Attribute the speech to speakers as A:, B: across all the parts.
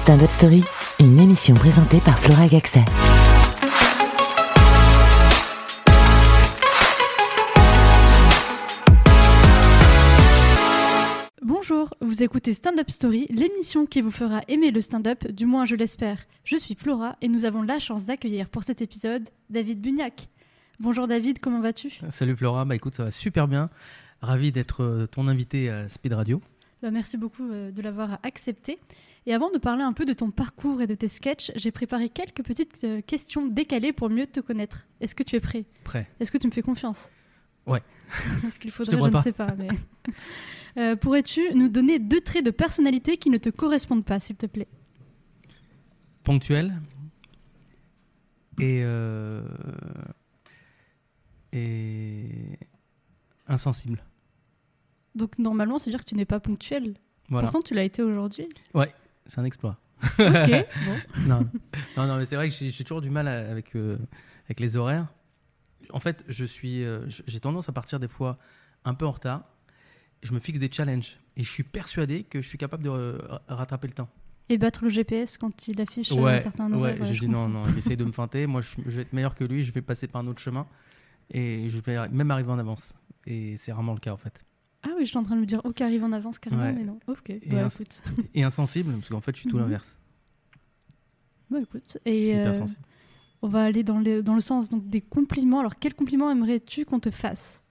A: Stand Up Story, une émission présentée par Flora Gaxet.
B: Bonjour, vous écoutez Stand Up Story, l'émission qui vous fera aimer le stand-up, du moins je l'espère. Je suis Flora et nous avons la chance d'accueillir pour cet épisode David Bugnac. Bonjour David, comment vas-tu ?
C: Salut Flora, écoute, ça va super bien. Ravi d'être ton invité à Speed Radio.
B: Merci beaucoup de l'avoir accepté. Et avant de parler un peu de ton parcours et de tes sketchs, j'ai préparé quelques petites questions décalées pour mieux te connaître. Est-ce que tu es prêt ?
C: Prêt.
B: Est-ce que tu me fais confiance ?
C: Ouais.
B: Est-ce qu'il faudrait, je ne sais pas. Mais... pourrais-tu nous donner 2 traits de personnalité qui ne te correspondent pas, s'il te plaît ?
C: Ponctuel et insensible.
B: Donc normalement, ça veut dire que tu n'es pas ponctuel.
C: Voilà.
B: Pourtant, tu l'as été aujourd'hui.
C: Ouais, c'est un exploit.
B: Ok, bon.
C: Non, mais c'est vrai que j'ai toujours du mal avec les horaires. En fait, j'ai tendance à partir des fois un peu en retard. Je me fixe des challenges et je suis persuadé que je suis capable de rattraper le temps.
B: Et battre le GPS quand il affiche certains horaires.
C: Ouais, je dis non, il essaye de me feinter. Moi, je vais être meilleur que lui. Je vais passer par un autre chemin et je vais même arriver en avance. Et c'est rarement le cas en fait.
B: Ah oui, je suis en train de me dire, ok, arrive en avance carrément, ouais. Mais non. Ok, écoute.
C: Et insensible, parce qu'en fait, je suis tout l'inverse.
B: Bah écoute.
C: Je suis hyper sensible.
B: On va aller dans le sens donc, des compliments. Alors, quels compliments aimerais-tu qu'on te fasse ?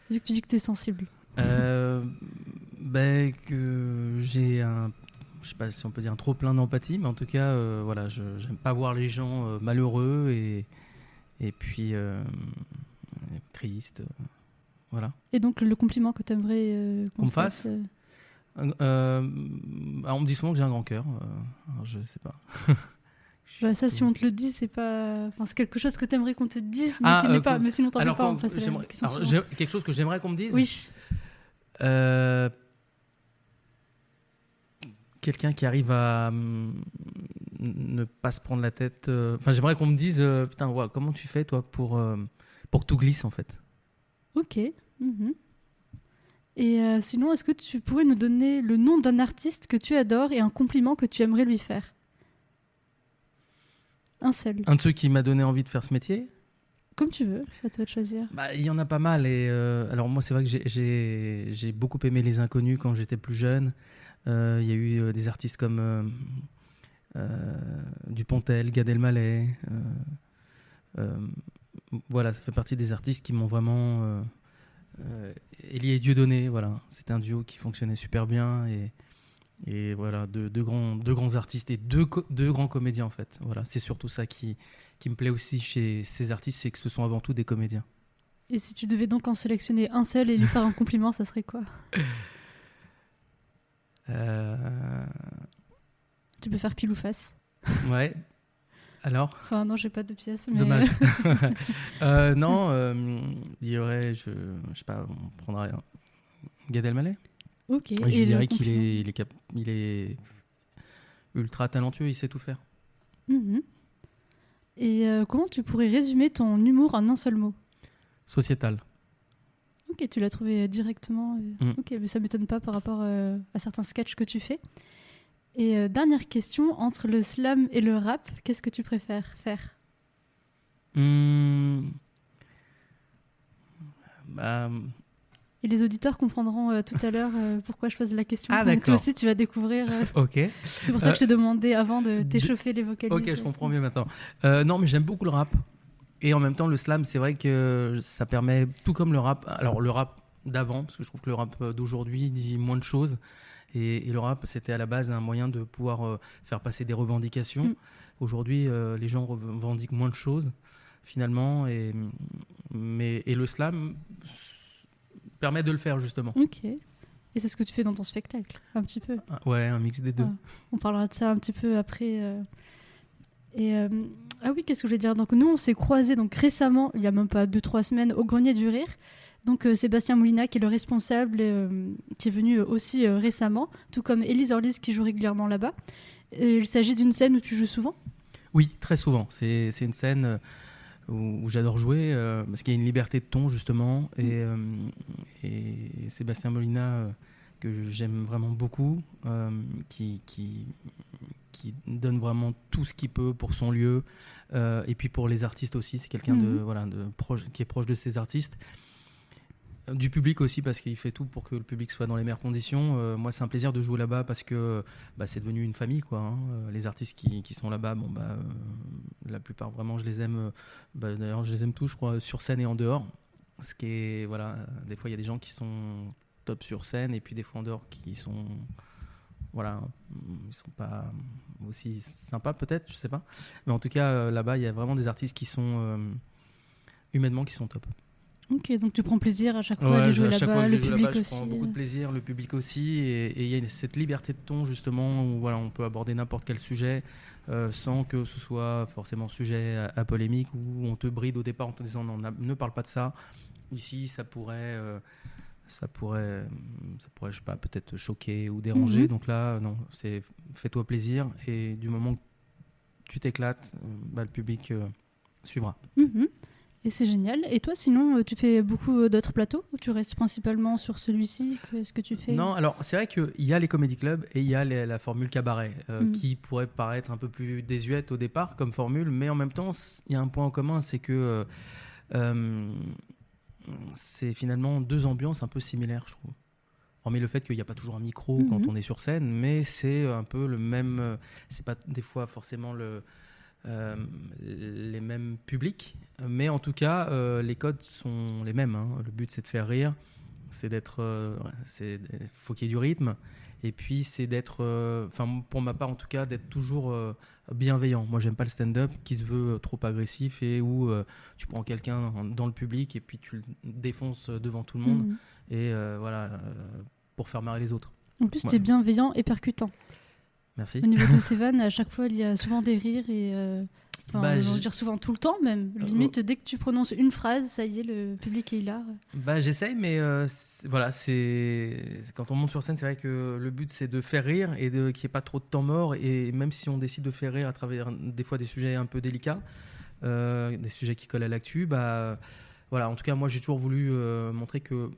B: Vu que tu dis que tu es sensible.
C: Que j'ai je sais pas si on peut dire un trop plein d'empathie, mais en tout cas, voilà, j'aime pas voir les gens malheureux et puis tristes. Voilà. Et
B: donc, le compliment que tu aimerais
C: qu'on me fasse on me dit souvent que j'ai un grand cœur. Alors je sais pas.
B: Ça, si on te le dit, c'est pas. Enfin, c'est quelque chose que tu aimerais qu'on te dise, mais qui n'est pas. Mais sinon, t'en fais pas.
C: Quelque chose que j'aimerais qu'on me dise.
B: Oui.
C: Quelqu'un qui arrive à ne pas se prendre la tête. J'aimerais qu'on me dise putain, ouais, comment tu fais toi pour que tout glisse en fait.
B: Ok. Mm-hmm. Et sinon, est-ce que tu pourrais nous donner le nom d'un artiste que tu adores et un compliment que tu aimerais lui faire ? Un seul.
C: Un de ceux qui m'a donné envie de faire ce métier ?
B: Comme tu veux, à toi de choisir.
C: Il y en a pas mal. Et, alors moi, c'est vrai que j'ai beaucoup aimé Les Inconnus quand j'étais plus jeune. Il y a eu des artistes comme Dupontel, Gad Elmaleh. Voilà, ça fait partie des artistes qui m'ont vraiment... Elie et Dieudonné, voilà. C'était un duo qui fonctionnait super bien. Et voilà, deux grands artistes et deux grands comédiens en fait. Voilà, c'est surtout ça qui me plaît aussi chez ces artistes, c'est que ce sont avant tout des comédiens.
B: Et si tu devais donc en sélectionner un seul et lui faire un compliment, ça serait quoi ? Tu peux faire pile ou face.
C: Ouais. Alors ?
B: Enfin non, j'ai pas de pièces. Mais...
C: Dommage. Non, il y aurait, je sais pas, on prendra Gad Elmaleh.
B: Ok.
C: Et je dirais qu'il est ultra talentueux, il sait tout faire.
B: Mm-hmm. Et comment tu pourrais résumer ton humour en un seul mot ?
C: Sociétal.
B: Ok, tu l'as trouvé directement. Ok, mais ça m'étonne pas par rapport à certains sketchs que tu fais. Et dernière question, entre le slam et le rap, qu'est-ce que tu préfères faire ? Et les auditeurs comprendront tout à l'heure pourquoi je pose la question.
C: Ah, d'accord.
B: Toi aussi, tu vas découvrir.
C: Ok.
B: C'est pour ça que je t'ai demandé avant de t'échauffer les vocalises.
C: Ok, je comprends mieux maintenant. Non, mais j'aime beaucoup le rap. Et en même temps, le slam, c'est vrai que ça permet, tout comme le rap, alors le rap d'avant, parce que je trouve que le rap d'aujourd'hui dit moins de choses. Et le rap, c'était à la base un moyen de pouvoir faire passer des revendications. Aujourd'hui, les gens revendiquent moins de choses, finalement. Et le slam permet de le faire, justement.
B: Ok. Et c'est ce que tu fais dans ton spectacle, un petit peu.
C: Ouais, un mix des deux.
B: On parlera de ça un petit peu après. Ah oui, qu'est-ce que je vais dire ? Donc nous, on s'est croisés donc, récemment, il n'y a même pas 2-3 semaines, au Grenier du Rire. Donc Sébastien Moulina, qui est le responsable, qui est venu aussi récemment, tout comme Élise Orlise, qui joue régulièrement là-bas. Il s'agit d'une scène où tu joues souvent ?
C: Oui, très souvent. C'est une scène où j'adore jouer, parce qu'il y a une liberté de ton, justement. Et Sébastien Moulina, que j'aime vraiment beaucoup, qui qui donne vraiment tout ce qu'il peut pour son lieu. Et puis pour les artistes aussi, c'est quelqu'un qui est proche de ses artistes. Du public aussi, parce qu'il fait tout pour que le public soit dans les meilleures conditions. Moi, c'est un plaisir de jouer là-bas parce que c'est devenu une famille, quoi, hein. Les artistes qui sont là-bas, la plupart, vraiment, je les aime. D'ailleurs, je les aime tous, je crois, sur scène et en dehors. Ce qui est, des fois, il y a des gens qui sont top sur scène et puis des fois en dehors qui sont, ils sont pas aussi sympas, peut-être, je sais pas. Mais en tout cas, là-bas, il y a vraiment des artistes qui sont humainement qui sont top.
B: Ok, donc tu prends plaisir à chaque fois à aller jouer là-bas, le public aussi.
C: Je prends beaucoup de plaisir, le public aussi, et il y a cette liberté de ton justement où on peut aborder n'importe quel sujet sans que ce soit forcément sujet à polémique, où on te bride au départ en te disant non, ne parle pas de ça. Ici, ça pourrait, je sais pas, peut-être choquer ou déranger. Donc là, non, c'est fais-toi plaisir, et du moment que tu t'éclates, le public suivra.
B: Et c'est génial. Et toi, sinon, tu fais beaucoup d'autres plateaux ou tu restes principalement sur celui-ci? Qu'est-ce que tu fais?
C: Non, alors c'est vrai qu'il y a les comédie clubs et il y a la formule cabaret qui pourrait paraître un peu plus désuète au départ comme formule, mais en même temps, il y a un point en commun, c'est que c'est finalement deux ambiances un peu similaires, je trouve. Hormis le fait qu'il n'y a pas toujours un micro quand on est sur scène, mais c'est un peu le même. C'est pas des fois forcément les mêmes publics, mais en tout cas les codes sont les mêmes, hein. Le but c'est de faire rire, c'est d'être faut qu'il y ait du rythme, et puis c'est d'être pour ma part en tout cas, d'être toujours bienveillant. Moi j'aime pas le stand-up qui se veut trop agressif et où tu prends quelqu'un dans le public et puis tu le défonces devant tout le monde et pour faire marrer les autres.
B: En plus tu es bienveillant et percutant.
C: Merci.
B: Au niveau de tes vannes, à chaque fois, il y a souvent des rires et je veux dire souvent tout le temps même. Limite, dès que tu prononces une phrase, ça y est, le public est hilar.
C: J'essaye, mais c'est quand on monte sur scène, c'est vrai que le but c'est de faire rire et qu'il n'y ait pas trop de temps mort. Et même si on décide de faire rire à travers des fois des sujets un peu délicats, des sujets qui collent à l'actu, en tout cas, moi j'ai toujours voulu montrer que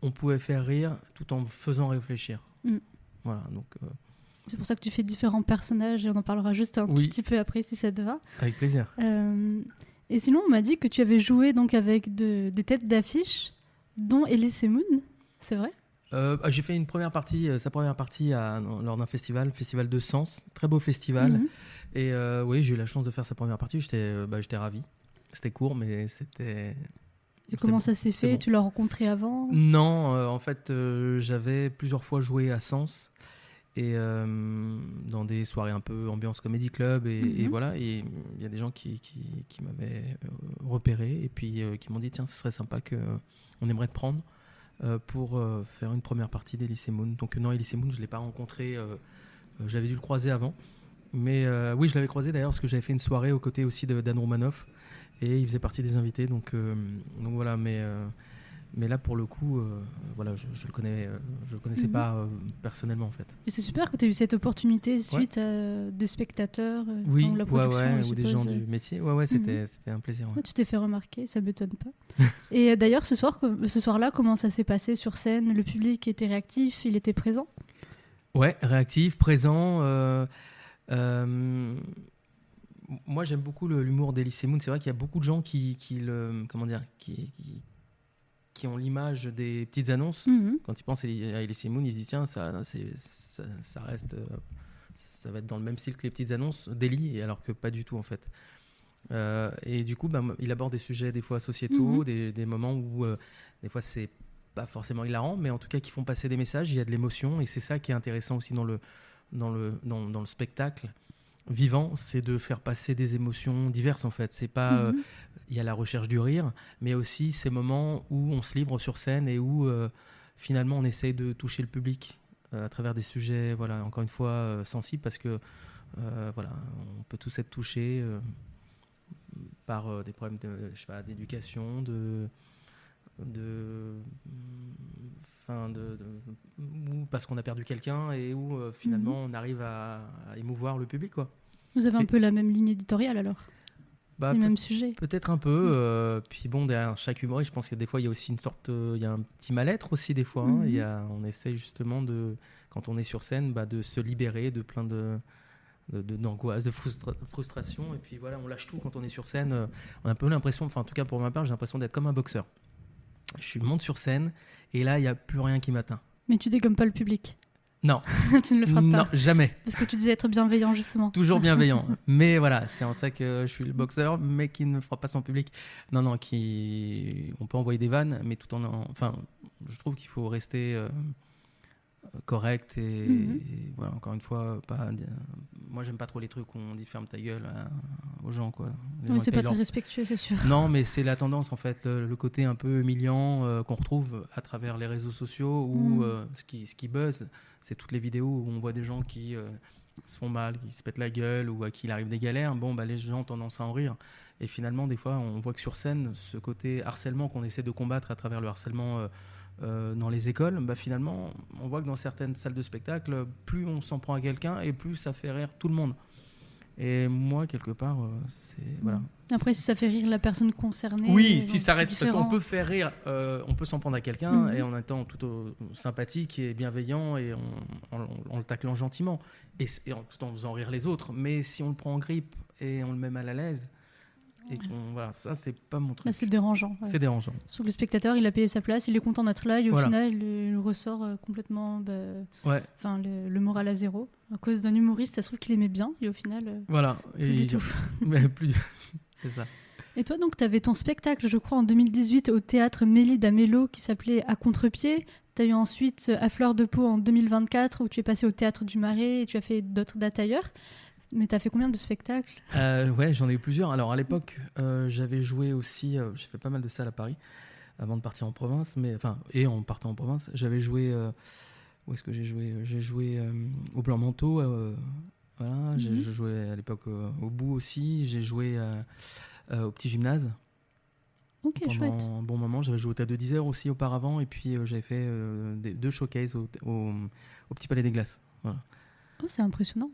C: on pouvait faire rire tout en faisant réfléchir. Voilà, donc.
B: C'est pour ça que tu fais différents personnages et on en parlera juste un tout petit peu après si ça te va.
C: Avec plaisir.
B: Et sinon, on m'a dit que tu avais joué donc avec des têtes d'affiche, dont Elise Moon, c'est vrai?
C: J'ai fait sa première partie lors d'un festival de Sens, très beau festival. Et oui, j'ai eu la chance de faire sa première partie, j'étais ravi. C'était court, mais c'était...
B: Et comment ça s'est fait? Bon. Tu l'as rencontré avant?
C: Non, en fait, j'avais plusieurs fois joué à Sens. Et dans des soirées un peu ambiance comédie club et voilà, et il y a des gens qui m'avaient repéré et puis qui m'ont dit tiens, ce serait sympa qu'on aimerait te prendre pour faire une première partie d'Elise Moon. Donc non, Elise Moon je l'ai pas rencontré, j'avais dû le croiser avant, mais oui, je l'avais croisé d'ailleurs parce que j'avais fait une soirée aux côtés aussi d'Anne Romanoff et il faisait partie des invités, donc voilà, mais là, pour le coup, je le connaissais pas personnellement, en fait.
B: Et c'est super que tu aies eu cette opportunité suite à des spectateurs la production,
C: ou des gens du métier. C'était un plaisir.
B: Tu t'es fait remarquer, ça m'étonne pas. Et d'ailleurs, ce soir-là, comment ça s'est passé sur scène? Le public était réactif, il était présent?
C: Ouais, réactif, présent. Moi, j'aime beaucoup l'humour d'Elise Moon. C'est vrai qu'il y a beaucoup de gens qui ont l'image des petites annonces. Quand ils pensent à Elise Moon, ils se disent tiens, ça reste, ça va être dans le même style que les petites annonces d'Eli, alors que pas du tout en fait. Et du coup, il aborde des sujets des fois sociétaux, des moments où des fois c'est pas forcément hilarant, mais en tout cas qui font passer des messages. Il y a de l'émotion et c'est ça qui est intéressant aussi dans le spectacle vivant, c'est de faire passer des émotions diverses en fait. C'est pas il y a la recherche du rire, mais aussi ces moments où on se livre sur scène et où finalement on essaye de toucher le public à travers des sujets, encore une fois sensibles, parce que on peut tous être touchés par des problèmes d'éducation, ou parce qu'on a perdu quelqu'un et où finalement on arrive à émouvoir le public, quoi.
B: Vous avez un peu la même ligne éditoriale alors? Les mêmes sujets? Peut-être
C: un peu. Puis bon, derrière chaque humoriste, je pense que des fois il y a aussi une sorte, il y a un petit mal-être aussi des fois. On essaie justement quand on est sur scène, de se libérer de plein de d'angoisse, de frustration. Et puis voilà, on lâche tout quand on est sur scène. On a un peu l'impression, enfin en tout cas pour ma part, j'ai l'impression d'être comme un boxeur. Je monte sur scène et là, il n'y a plus rien qui m'atteint.
B: Mais tu dégommes pas le public.
C: Non.
B: Tu ne le frappes pas.
C: Non, jamais.
B: Parce que tu disais être bienveillant, justement.
C: Toujours bienveillant. Mais voilà, c'est en ça que je suis le boxeur, mais qui ne frappe pas son public. Non, on peut envoyer des vannes, mais tout enfin, je trouve qu'il faut rester correct et voilà, encore une fois, moi j'aime pas trop les trucs où on dit ferme ta gueule aux gens, quoi.
B: Oui, c'est pas très respectueux, c'est sûr.
C: Non, mais c'est la tendance en fait, le côté un peu humiliant qu'on retrouve à travers les réseaux sociaux où ce qui buzz, c'est toutes les vidéos où on voit des gens qui se font mal, qui se pètent la gueule ou à qui il arrive des galères. Bon, les gens ont tendance à en rire. Et finalement, des fois, on voit que sur scène, ce côté harcèlement qu'on essaie de combattre à travers le harcèlement dans les écoles, finalement, on voit que dans certaines salles de spectacle, plus on s'en prend à quelqu'un et plus ça fait rire tout le monde. Et moi, quelque part, c'est... Voilà.
B: Après, si ça fait rire la personne concernée...
C: Oui, si ça reste... Parce qu'on peut faire rire, on peut s'en prendre à quelqu'un et en étant tout sympathique et bienveillant et en le taclant gentiment et tout en faisant rire les autres. Mais si on le prend en grippe et on le met mal à l'aise... Et voilà, ça, c'est pas mon truc.
B: Là, c'est dérangeant.
C: Ouais. C'est dérangeant.
B: Sauf que le spectateur, il a payé sa place, il est content d'être là, et au final, il ressort complètement le moral à zéro. À cause d'un humoriste, ça se trouve qu'il aimait bien, et au final,
C: voilà.
B: Plus du tout.
C: C'est ça.
B: Et toi, donc, tu avais ton spectacle, je crois, en 2018 au théâtre Mélie d'Amelot qui s'appelait À Contre-Pied. Tu as eu ensuite À Fleur de Peau en 2024 où tu es passé au théâtre du Marais et tu as fait d'autres dates ailleurs. Mais tu as fait combien de spectacles ?
C: Ouais, j'en ai eu plusieurs. Alors à l'époque, j'avais joué aussi, j'ai fait pas mal de salles à Paris avant de partir en province, et en partant en province, j'avais joué. Où est-ce que j'ai joué ? J'ai joué au Blanc Manteau, voilà. J'ai joué à l'époque au Bout aussi. J'ai joué au Petit Gymnase.
B: Ok,
C: pendant
B: chouette.
C: un bon moment. J'avais joué au Théâtre de 10 heures aussi auparavant, et puis j'avais fait 2 showcases au Petit Palais des Glaces. Voilà.
B: Oh, c'est impressionnant.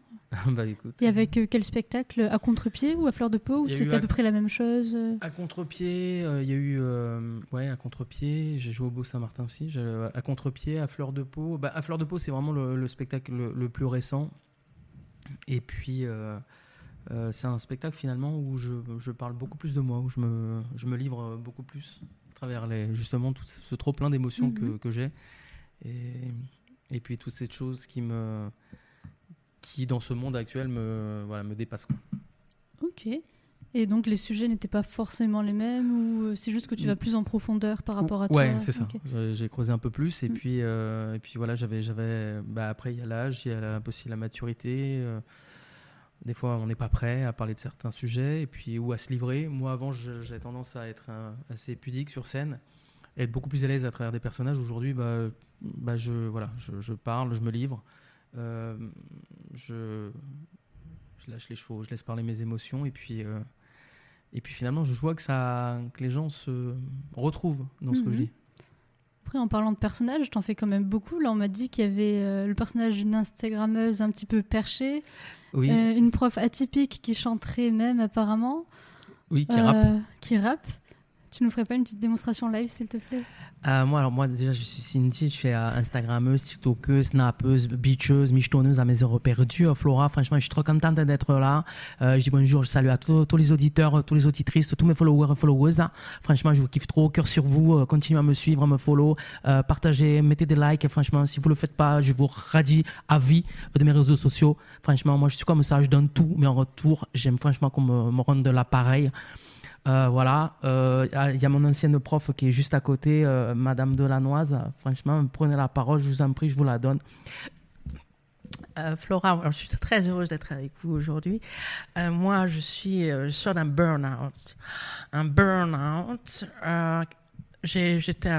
C: Écoute.
B: Et avec quel spectacle ? À Contre-Pied ou à Fleur de Peau ? Ou c'était à peu près la même chose ?
C: À Contre-Pied, il y a eu... à Contre-Pied, j'ai joué au Beau-Saint-Martin aussi. À Contre-Pied, à Fleur de Peau. À Fleur de Peau, c'est vraiment le spectacle le plus récent. Et puis, c'est un spectacle finalement où je parle beaucoup plus de moi, où je me livre beaucoup plus à travers justement tout ce trop plein d'émotions que j'ai. Et puis toutes ces choses qui dans ce monde actuel me dépassent, quoi.
B: Ok. Et donc les sujets n'étaient pas forcément les mêmes ou c'est juste que tu vas plus en profondeur par rapport à toi ?
C: Ouais, c'est ça.
B: Okay.
C: J'ai creusé un peu plus et puis voilà, j'avais après il y a l'âge, il y a aussi la maturité. Des fois, on n'est pas prêt à parler de certains sujets et puis ou à se livrer. Moi, avant, j'avais tendance à être assez pudique sur scène, être beaucoup plus à l'aise à travers des personnages. Aujourd'hui, je parle, je me livre. Je lâche les chevaux, je laisse parler mes émotions et puis finalement je vois que les gens se retrouvent dans ce que je dis.
B: Après, en parlant de personnages, t'en fais quand même beaucoup. Là, on m'a dit qu'il y avait le personnage d'une Instagrammeuse un petit peu perchée, une prof atypique qui chanterait même apparemment.
C: Oui, qui rappe.
B: Tu nous ferais pas une petite démonstration live, s'il te plaît ?
C: Moi, déjà, je suis Cindy, je suis Instagrammeuse, TikTokeuse, snappeuse, beacheuse, michetonneuse à mes heures perdues. Flora, franchement, je suis trop contente d'être là. Je dis bonjour, je salue à tous les auditeurs, tous les auditrices, tous mes followers et followeuses. Franchement, je vous kiffe trop, cœur sur vous. Continuez à me suivre, à me follow, partagez, mettez des likes. Franchement, si vous le faites pas, je vous radie à vie de mes réseaux sociaux. Franchement, moi, je suis comme ça, je donne tout, mais en retour, j'aime franchement qu'on me rende de l'appareil. Voilà, y a mon ancienne prof qui est juste à côté, Madame Delannoise. Franchement, prenez la parole, je vous en prie, je vous la donne. Flora, alors, je suis très heureuse d'être avec vous aujourd'hui. Moi, je suis d'un burn-out. Un burn-out.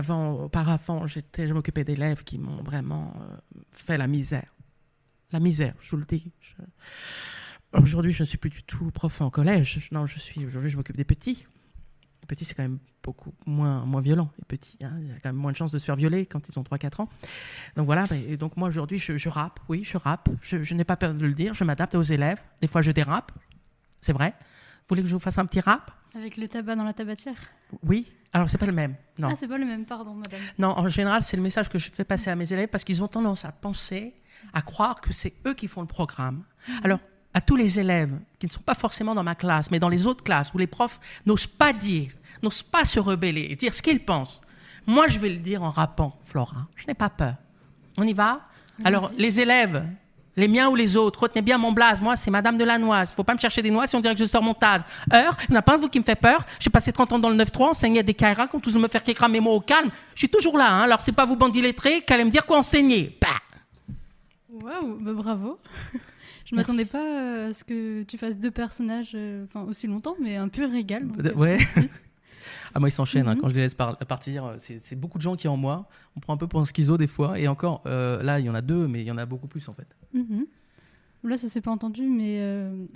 C: Auparavant, je m'occupais d'élèves qui m'ont vraiment fait la misère. La misère, je vous le dis. Aujourd'hui, je ne suis plus du tout prof en collège. Non, aujourd'hui, je m'occupe des petits. Les petits, c'est quand même beaucoup moins violent. Les petits, il y a quand même moins de chances de se faire violer quand ils ont 3-4 ans. Donc voilà, et donc moi, aujourd'hui, je rappe. Oui, je rappe. Je n'ai pas peur de le dire. Je m'adapte aux élèves. Des fois, je dérape. C'est vrai. Vous voulez que je vous fasse un petit rap ?
B: Avec le tabac dans la tabatière ?
C: Oui. Alors, c'est pas le même. Non.
B: Ah, c'est pas le même, pardon, madame.
C: Non, en général, c'est le message que je fais passer à mes élèves parce qu'ils ont tendance à penser, à croire que c'est eux qui font le programme. Alors, à tous les élèves qui ne sont pas forcément dans ma classe, mais dans les autres classes où les profs n'osent pas dire, n'osent pas se rebeller et dire ce qu'ils pensent. Moi, je vais le dire en rappant, Flora. Je n'ai pas peur. On y va ? Alors, les élèves, les miens ou les autres, retenez bien mon blaze. Moi, c'est Madame de Lannoise. Il ne faut pas me chercher des noix si on dirait que je sors mon tase. Il n'y en a pas un de vous qui me fait peur. J'ai passé 30 ans dans le 9-3, enseigné des Kaira, qu'on tous me faire qu'écrire mes mots au calme. Je suis toujours là. Alors, c'est pas vous, bandits lettrés, qu'allez me dire quoi enseigner. Bah.
B: Waouh, bah bravo. Je ne m'attendais pas à ce que tu fasses 2 personnages aussi longtemps, mais un pur régal. Donc,
C: ouais. Ah, moi, ils s'enchaînent quand je les laisse partir. C'est beaucoup de gens qui en moi. On prend un peu pour un schizo des fois. Et encore, là, il y en a 2, mais il y en a beaucoup plus en fait.
B: Là, ça s'est pas entendu, mais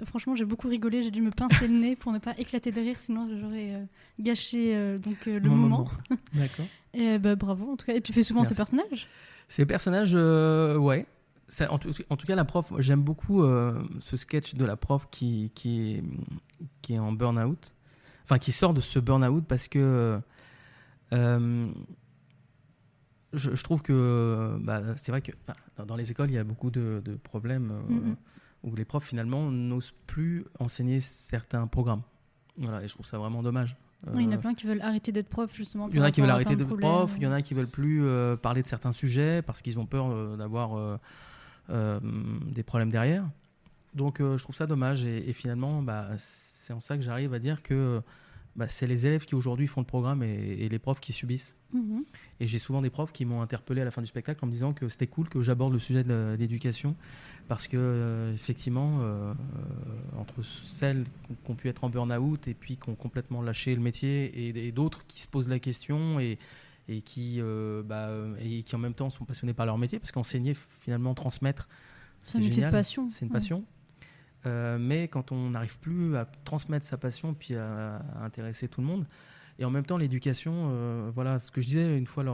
B: franchement, j'ai beaucoup rigolé. J'ai dû me pincer le nez pour ne pas éclater de rire, sinon j'aurais gâché le moment.
C: D'accord.
B: Et bravo, en tout cas. Et tu fais souvent
C: Merci.
B: ces personnages ?
C: Ces personnages, ouais. Ça, en tout cas, la prof, j'aime beaucoup ce sketch de la prof qui est en burn-out. Enfin, qui sort de ce burn-out parce que je trouve que c'est vrai que dans les écoles, il y a beaucoup de problèmes où les profs, finalement, n'osent plus enseigner certains programmes. Voilà, et je trouve ça vraiment dommage.
B: Il y en a plein qui veulent arrêter d'être profs, justement.
C: Il y en a qui veulent arrêter d'être
B: profs,
C: il y en a qui veulent plus parler de certains sujets parce qu'ils ont peur d'avoir des problèmes derrière. Donc, je trouve ça dommage. Et finalement, c'est en ça que j'arrive à dire que c'est les élèves qui aujourd'hui font le programme et les profs qui subissent. Et j'ai souvent des profs qui m'ont interpellé à la fin du spectacle en me disant que c'était cool que j'aborde le sujet de l'éducation parce que effectivement, entre celles qui ont pu être en burn-out et puis qui ont complètement lâché le métier et d'autres qui se posent la question et qui en même temps sont passionnés par leur métier parce qu'enseigner, finalement, transmettre, c'est génial.
B: C'est une passion.
C: C'est une passion. Mais quand on n'arrive plus à transmettre sa passion puis à intéresser tout le monde, et en même temps l'éducation, voilà ce que je disais une fois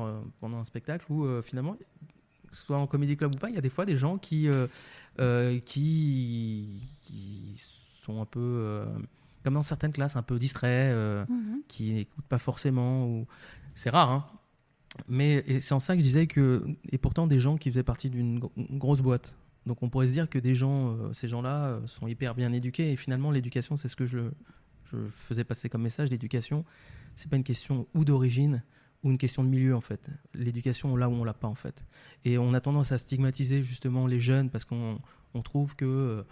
C: pendant un spectacle où finalement, que ce soit en comédie club ou pas, il y a des fois des gens qui sont un peu comme dans certaines classes, un peu distraits, qui n'écoutent pas forcément. C'est rare, hein. Mais et c'est en ça que je disais que, et pourtant des gens qui faisaient partie d'une grosse boîte. Donc on pourrait se dire que ces gens-là sont hyper bien éduqués et finalement l'éducation, c'est ce que je faisais passer comme message. L'éducation, c'est pas une question ou d'origine ou une question de milieu en fait. L'éducation, on l'a ou on l'a pas en fait. Et on a tendance à stigmatiser justement les jeunes parce qu'on trouve que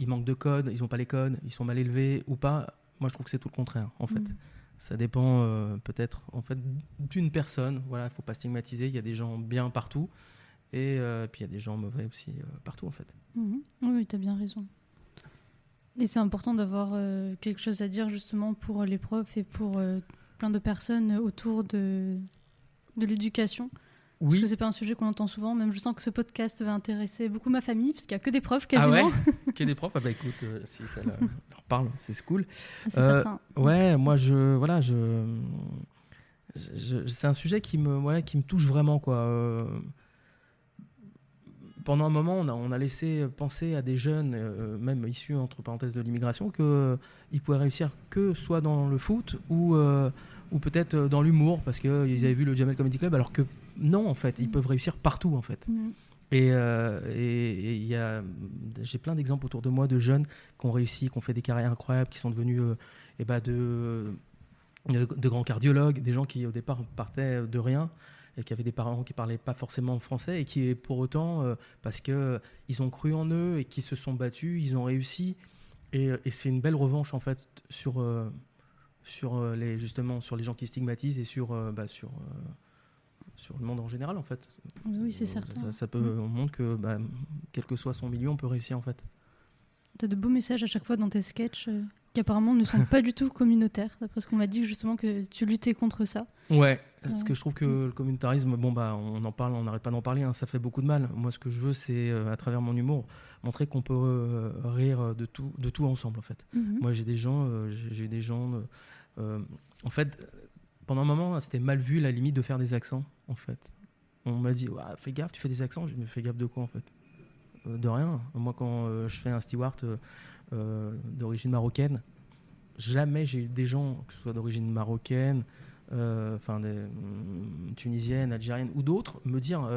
C: ils manquent de codes, ils n'ont pas les codes, ils sont mal élevés ou pas. Moi je trouve que c'est tout le contraire en fait. Ça dépend peut-être en fait d'une personne. Voilà, il faut pas stigmatiser. Il y a des gens bien partout et puis il y a des gens mauvais aussi partout en fait.
B: Oui, tu as bien raison. Et c'est important d'avoir quelque chose à dire justement pour les profs et pour plein de personnes autour de l'éducation.
C: Oui.
B: Parce que c'est pas un sujet qu'on entend souvent. Même je sens que ce podcast va intéresser beaucoup ma famille parce qu'il y a que des profs quasiment.
C: Ah ouais. Que des profs. Ah bah écoute, si ça leur parle, c'est cool.
B: C'est certain.
C: Ouais, moi c'est un sujet qui me touche vraiment quoi. Pendant un moment, on a laissé penser à des jeunes, même issus entre parenthèses de l'immigration, qu'ils pouvaient réussir que soit dans le foot ou peut-être dans l'humour parce qu'ils avaient vu le Jamel Comedy Club, alors que non, en fait, ils peuvent réussir partout, en fait. Et j'ai plein d'exemples autour de moi de jeunes qui ont réussi, qui ont fait des carrières incroyables, qui sont devenus de grands cardiologues, des gens qui au départ partaient de rien et qui avaient des parents qui parlaient pas forcément français et qui pour autant parce que ils ont cru en eux et qui se sont battus, ils ont réussi et c'est une belle revanche en fait sur les gens qui stigmatisent et sur le monde en général en fait.
B: Oui, c'est certain.
C: Ça peut, on montre que quel que soit son milieu, on peut réussir en fait.
B: Tu as de beaux messages à chaque fois dans tes sketchs qui apparemment ne sont pas du tout communautaires, d'après ce qu'on m'a dit justement que tu luttais contre ça.
C: Ouais, parce que je trouve que le communautarisme, on en parle, on n'arrête pas d'en parler, hein, ça fait beaucoup de mal. Moi, ce que je veux, c'est à travers mon humour montrer qu'on peut rire de tout ensemble en fait. Moi, j'ai eu des gens, en fait, pendant un moment, c'était mal vu la limite de faire des accents en fait. On m'a dit, fais gaffe, tu fais des accents. Je me fais gaffe de quoi en fait? De rien. Moi, quand je fais un steward d'origine marocaine, jamais j'ai eu des gens, que ce soit d'origine marocaine, tunisienne, algérienne ou d'autres, me dire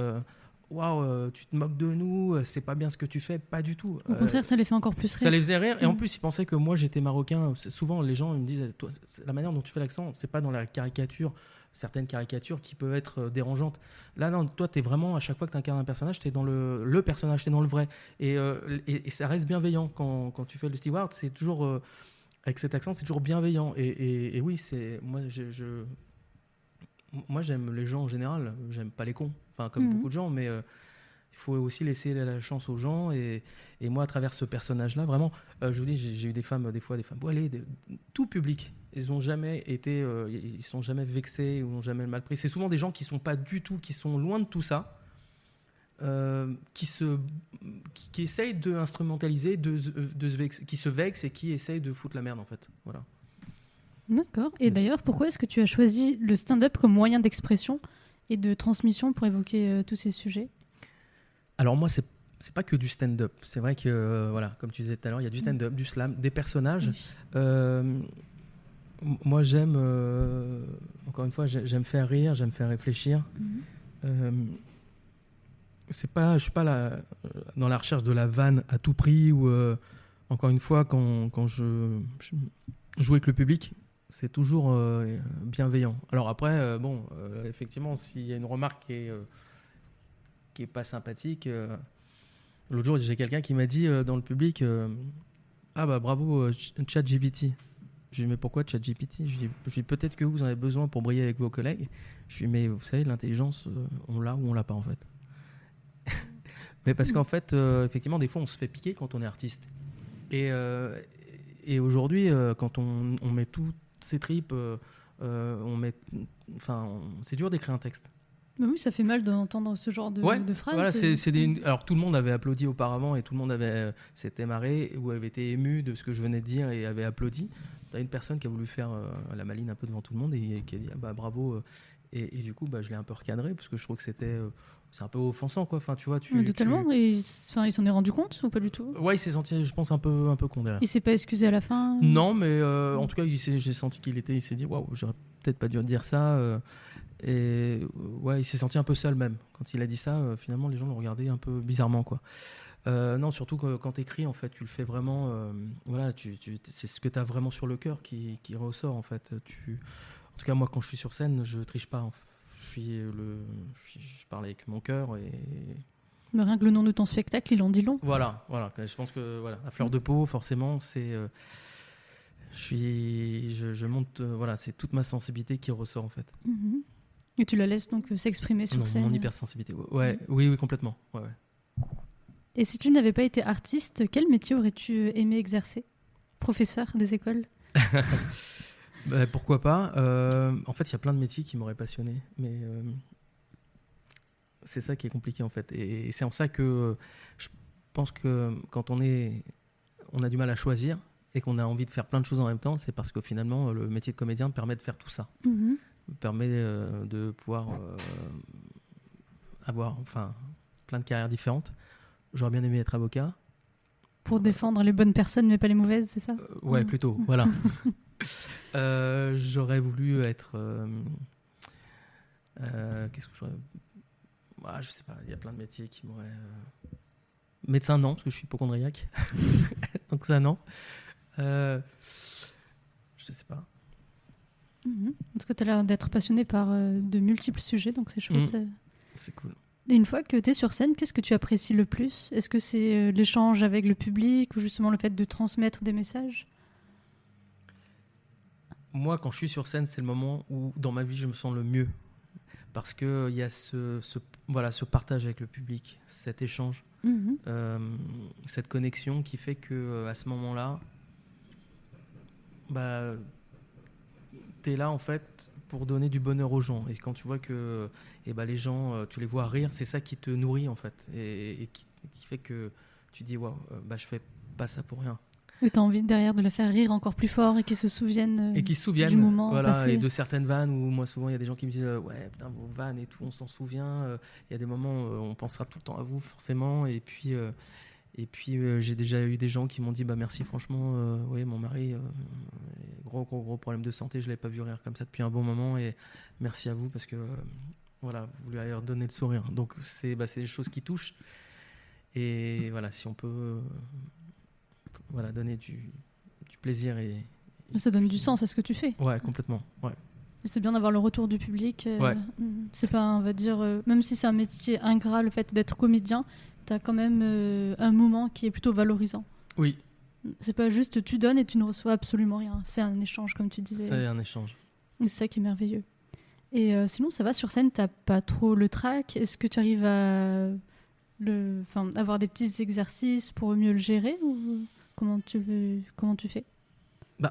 C: waouh, tu te moques de nous, c'est pas bien ce que tu fais, pas du tout.
B: Au contraire, ça les fait encore plus rire.
C: Ça les faisait rire, et en plus ils pensaient que moi j'étais marocain. Souvent les gens ils me disent, toi, la manière dont tu fais l'accent, c'est pas dans la caricature, certaines caricatures qui peuvent être dérangeantes. Là non, toi t'es vraiment, à chaque fois que tu incarnes un personnage, t'es dans le personnage, t'es dans le vrai, et ça reste bienveillant quand tu fais le steward, c'est toujours avec cet accent, c'est toujours bienveillant, et oui, c'est moi j'aime les gens en général, j'aime pas les cons, enfin comme beaucoup de gens, mais il faut aussi laisser la chance aux gens, et moi à travers ce personnage là vraiment, je vous dis, j'ai eu des femmes, des fois des femmes voilées, tout public, ils ont jamais été ils sont jamais vexés ou ont jamais mal pris. C'est souvent des gens qui sont pas du tout, qui sont loin de tout ça, qui essayent de instrumentaliser, qui se vexent et qui essayent de foutre la merde en fait, voilà.
B: D'accord. Et d'ailleurs, pourquoi est-ce que tu as choisi le stand-up comme moyen d'expression et de transmission pour évoquer tous ces sujets ?
C: Alors moi, c'est pas que du stand-up. C'est vrai que, voilà, comme tu disais tout à l'heure, il y a du stand-up, du slam, des personnages. Moi, j'aime, encore une fois, j'aime faire rire, j'aime faire réfléchir. Je suis pas dans la recherche de la vanne à tout prix, ou encore une fois, quand je joue avec le public, c'est toujours bienveillant. Alors après, effectivement, s'il y a une remarque qui est pas sympathique, l'autre jour j'ai quelqu'un qui m'a dit dans le public, ah bah bravo ChatGPT. Je lui dis mais pourquoi ChatGPT? Je lui dis peut-être que vous en avez besoin pour briller avec vos collègues. Je lui dis mais vous savez, l'intelligence, on l'a ou on l'a pas en fait. Mais parce qu'en fait, effectivement, des fois on se fait piquer quand on est artiste. Et aujourd'hui, quand on met toutes ses tripes, c'est dur d'écrire un texte.
B: Bah oui, ça fait mal d'entendre ce genre de phrases.
C: Voilà, alors tout le monde avait applaudi auparavant, et tout le monde s'était marré ou avait été ému de ce que je venais de dire et avait applaudi. Il y a une personne qui a voulu faire la maline un peu devant tout le monde et qui a dit ah bah bravo, et du coup je l'ai un peu recadré parce que je trouve que c'est un peu offensant quoi. Enfin tu vois,
B: totalement. Et il s'en est rendu compte ou pas du tout?
C: Ouais, il s'est senti, je pense, un peu con derrière.
B: Il s'est pas excusé à la fin?
C: Non, mais en tout cas j'ai senti il s'est dit waouh, j'aurais peut-être pas dû dire ça. Et ouais, il s'est senti un peu seul même. Quand il a dit ça, finalement, les gens l'ont regardé un peu bizarrement, quoi. Non, surtout que quand tu écris, en fait, tu le fais vraiment. Voilà, c'est ce que tu as vraiment sur le cœur qui ressort, en fait. En tout cas, moi, quand je suis sur scène, je triche pas. Je parle avec mon cœur et.
B: Mais rien que le nom de ton spectacle, il en dit long.
C: Voilà. Je pense que voilà, à fleur de peau, forcément, c'est. Je monte. Voilà, c'est toute ma sensibilité qui ressort, en fait.
B: Mm-hmm. Et tu la laisses donc s'exprimer sur scène.
C: Mon hypersensibilité. Ouais, oui, complètement. Ouais.
B: Et si tu n'avais pas été artiste, quel métier aurais-tu aimé exercer? Professeur des écoles?
C: Pourquoi pas. En fait, il y a plein de métiers qui m'auraient passionné, mais c'est ça qui est compliqué en fait. Et c'est en ça que je pense que quand on a du mal à choisir et qu'on a envie de faire plein de choses en même temps, c'est parce que finalement le métier de comédien permet de faire tout ça.
B: Mm-hmm.
C: Permet de pouvoir avoir plein de carrières différentes. J'aurais bien aimé être avocat.
B: Pour défendre les bonnes personnes mais pas les mauvaises, c'est ça?
C: Ouais, plutôt, voilà. J'aurais voulu être... qu'est-ce que j'aurais... je sais pas, il y a plein de métiers qui m'auraient... Médecin, non, parce que je suis hypocondriaque. Donc ça, non. Je sais pas.
B: Mmh. En tout cas, tu as l'air d'être passionné par de multiples sujets, donc c'est chouette.
C: C'est cool.
B: Et une fois que tu es sur scène, qu'est-ce que tu apprécies le plus? Est-ce que c'est l'échange avec le public ou justement le fait de transmettre des messages?
C: Moi, quand je suis sur scène, c'est le moment où, dans ma vie, je me sens le mieux. Parce qu'il y a ce partage avec le public, cet échange, cette connexion qui fait qu'à ce moment-là, tu es là, en fait, pour donner du bonheur aux gens. Et quand tu vois que les gens, tu les vois rire, c'est ça qui te nourrit, en fait. Et qui fait que tu dis, waouh, je fais pas ça pour rien.
B: Et tu as envie derrière de la faire rire encore plus fort et qu'ils se souviennent, du moment passé.
C: Et de certaines vannes où moi souvent il y a des gens qui me disent ouais putain vos vannes et tout on s'en souvient, il y a des moments on pensera tout le temps à vous forcément, et puis j'ai déjà eu des gens qui m'ont dit merci franchement oui mon mari gros problème de santé, je l'avais pas vu rire comme ça depuis un bon moment et merci à vous parce que voilà, vous lui avez redonné le sourire. Donc c'est des choses qui touchent. Et voilà, si on peut voilà, donner du plaisir et
B: Ça donne du sens à ce que tu fais.
C: ouais, complètement. Ouais.
B: Et c'est bien d'avoir le retour du public.
C: Ouais.
B: C'est pas, on va dire, même si c'est un métier ingrat, le fait d'être comédien, t'as quand même un moment qui est plutôt valorisant.
C: Oui,
B: C'est pas juste tu donnes et tu ne reçois absolument rien. C'est un échange, comme tu disais.
C: c'est un échange.
B: Et c'est ça qui est merveilleux. Et sinon, ça va sur scène, t'as pas trop le trac. Est-ce que tu arrives à avoir des petits exercices pour mieux le gérer ou comment tu fais?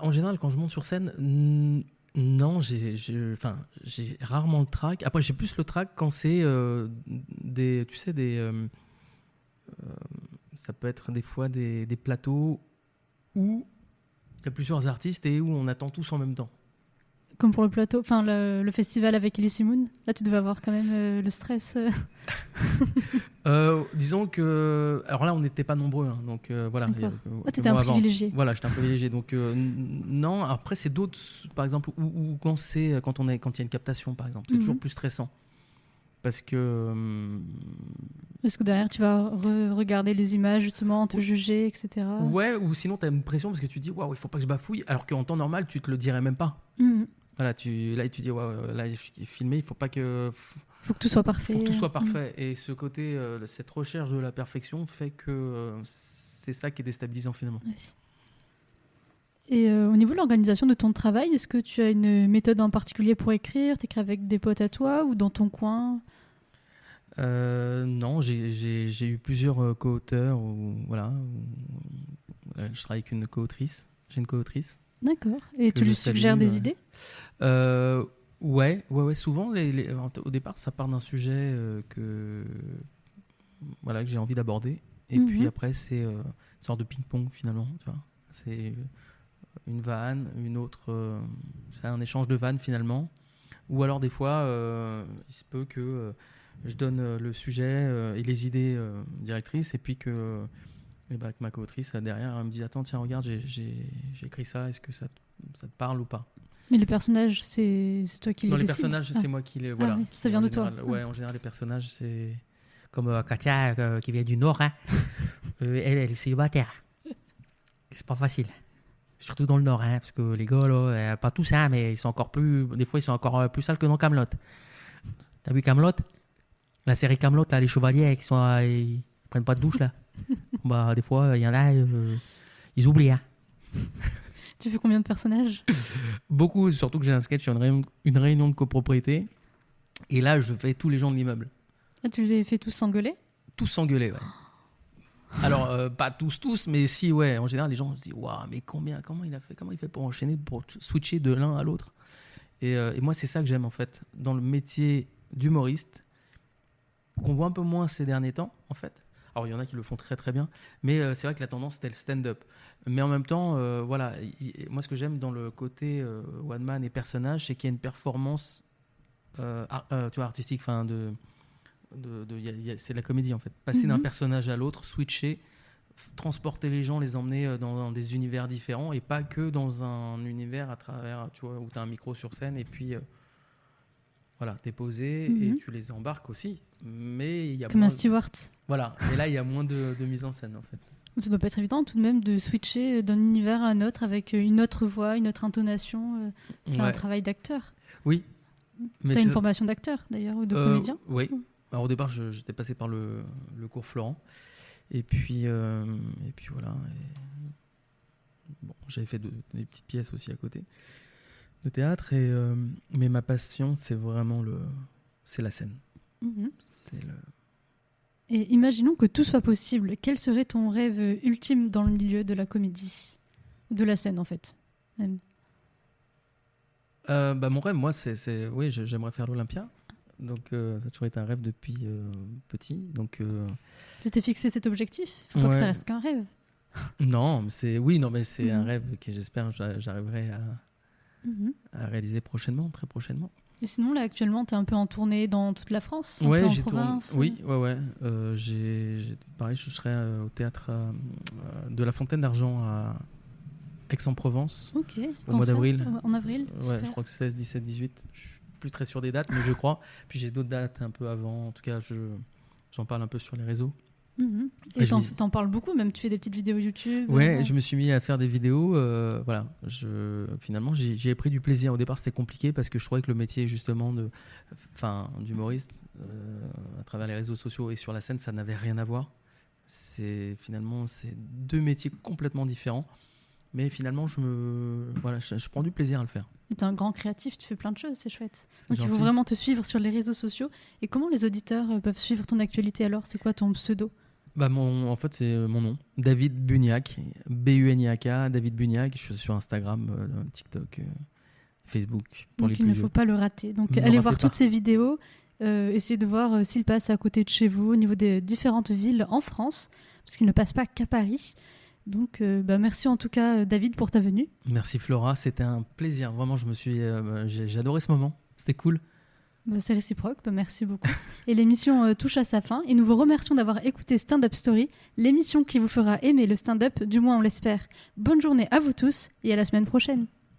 C: En général, quand je monte sur scène, non, j'ai rarement le trac. Après, j'ai plus le trac quand c'est ça peut être des fois des plateaux où il y a plusieurs artistes et où on attend tous en même temps.
B: Comme pour le plateau, le festival avec Elise Moon, là tu devais avoir quand même le stress.
C: Disons que, alors là, on n'était pas nombreux, hein, donc voilà.
B: D'accord. T'étais un privilégié.
C: Voilà, j'étais un privilégié. Donc non. Après, c'est d'autres, par exemple, ou quand il y a une captation, par exemple, c'est toujours plus stressant parce que
B: Parce que derrière, tu vas regarder les images, justement, te juger, etc.
C: ouais, ou sinon tu as une pression parce que tu te dis waouh, il faut pas que je bafouille, alors qu'en temps normal, tu te le dirais même pas. Voilà, tu dis waouh, là je suis filmé, il faut pas que
B: faut que tout soit parfait.
C: Faut que tout soit parfait. Et ce côté, cette recherche de la perfection fait que c'est ça qui est déstabilisant finalement.
B: Oui. Et au niveau de l'organisation de ton travail, est-ce que tu as une méthode en particulier pour écrire? Tu écris avec des potes à toi ou dans ton coin?
C: Non, j'ai eu plusieurs co-auteurs. Je travaille avec une co-autrice. J'ai une co-autrice.
B: D'accord. Et tu lui suggères des idées?
C: Ouais. Souvent, au départ, ça part d'un sujet que j'ai envie d'aborder. Et puis après, c'est une sorte de ping-pong finalement. Tu vois, c'est une vanne, une autre. C'est un échange de vannes finalement. Ou alors des fois, il se peut que je donne le sujet et les idées directrices, et puis que ma co-autrice derrière, elle me dit attends, tiens, regarde, j'ai écrit ça, est-ce que ça te parle ou pas?
B: Mais les personnages, c'est toi qui les décides?
C: Non, les personnages, c'est moi qui les. Voilà.
B: Oui, ça vient de toi.
C: Ouais, en général, les personnages, c'est.
D: Comme Katia qui vient du Nord, hein. Elle est célibataire. C'est pas facile. Surtout dans le Nord, hein, parce que les gars, là, pas tous, hein, mais des fois, ils sont encore plus sales que dans Camelot. T'as vu Camelot? La série Camelot, là, les chevaliers ils prennent pas de douche, là. Des fois, il y en a, ils oublient, hein.
B: Tu fais combien de personnages?
C: Beaucoup, surtout que j'ai un sketch sur une réunion de copropriété. Et là, je fais tous les gens de l'immeuble.
B: Ah, tu les fais tous s'engueuler?
C: Tous s'engueuler, ouais. Alors, pas tous, mais si, ouais. En général, les gens se disent waouh, mais comment il fait pour enchaîner, pour switcher de l'un à l'autre? Et moi, c'est ça que j'aime, en fait, dans le métier d'humoriste, qu'on voit un peu moins ces derniers temps, en fait. Alors, il y en a qui le font très, très bien, mais c'est vrai que la tendance, c'était le stand-up. Mais en même temps, moi, ce que j'aime dans le côté one man et personnage, c'est qu'il y a une performance artistique, enfin, c'est de la comédie, en fait. Passer d'un personnage à l'autre, switcher, transporter les gens, les emmener dans des univers différents, et pas que dans un univers à travers, tu vois, où tu as un micro sur scène, et puis t'es posé, et tu les embarques aussi. Mais il y a
B: comme un steward.
C: Voilà, et là, il y a moins de mise en scène, en fait.
B: Ça doit pas être évident tout de même de switcher d'un univers à un autre avec une autre voix, une autre intonation. C'est un travail d'acteur.
C: Oui.
B: T'as une formation d'acteur, d'ailleurs, ou de comédien?
C: Oui. Alors, au départ, j'étais passé par le cours Florent. Et puis voilà. Bon, j'avais fait des petites pièces aussi à côté de théâtre. Mais ma passion, c'est vraiment c'est la scène.
B: Et imaginons que tout soit possible. Quel serait ton rêve ultime dans le milieu de la comédie? De la scène, en fait. Même.
C: Mon rêve, moi, oui, j'aimerais faire l'Olympia. Donc, ça a toujours été un rêve depuis petit. Donc,
B: tu t'es fixé cet objectif? Il faut pas que ça reste qu'un rêve.
C: Non, mais c'est un rêve que j'espère j'arriverai à réaliser très prochainement.
B: Et sinon, là, actuellement, tu es un peu en tournée dans toute la France?
C: Ouais,
B: en province?
C: Oui. Pareil, je serai au théâtre de la Fontaine d'Argent à Aix-en-Provence.
B: Ok.
C: Au mois d'avril.
B: En avril?
C: Ouais, je crois que c'est 16, 17, 18. Je suis plus très sûr des dates, mais je crois. Puis j'ai d'autres dates un peu avant. En tout cas, j'en parle un peu sur les réseaux.
B: Et
C: je
B: t'en parles beaucoup, même tu fais des petites vidéos YouTube.
C: Ouais, je me suis mis à faire des vidéos. Voilà, finalement, j'y ai pris du plaisir. Au départ, c'était compliqué parce que je trouvais que le métier justement d'humoriste à travers les réseaux sociaux et sur la scène, ça n'avait rien à voir. C'est deux métiers complètement différents. Mais finalement, je prends du plaisir à le faire.
B: T'es un grand créatif, tu fais plein de choses, c'est chouette. Donc il faut
C: gentil.
B: vraiment te suivre sur les réseaux sociaux. Et comment les auditeurs peuvent suivre ton actualité alors? C'est quoi ton pseudo?
C: En fait, c'est mon nom, David Buniac, B-U-N-I-A-K, David Buniac. Je suis sur Instagram, TikTok, Facebook. Pour
B: Donc
C: les
B: il ne
C: plus
B: faut pas le rater. Donc
C: Ne
B: allez
C: ratez
B: voir
C: pas.
B: toutes ces vidéos, essayez de voir s'il passe à côté de chez vous, au niveau des différentes villes en France, parce qu'il ne passe pas qu'à Paris. Donc merci en tout cas David pour ta venue.
C: Merci Flora, c'était un plaisir. Vraiment, j'ai adoré ce moment. C'était cool.
B: C'est réciproque, merci beaucoup. Et l'émission touche à sa fin et nous vous remercions d'avoir écouté Stand Up Story, l'émission qui vous fera aimer le stand-up, du moins on l'espère. Bonne journée à vous tous et à la semaine prochaine.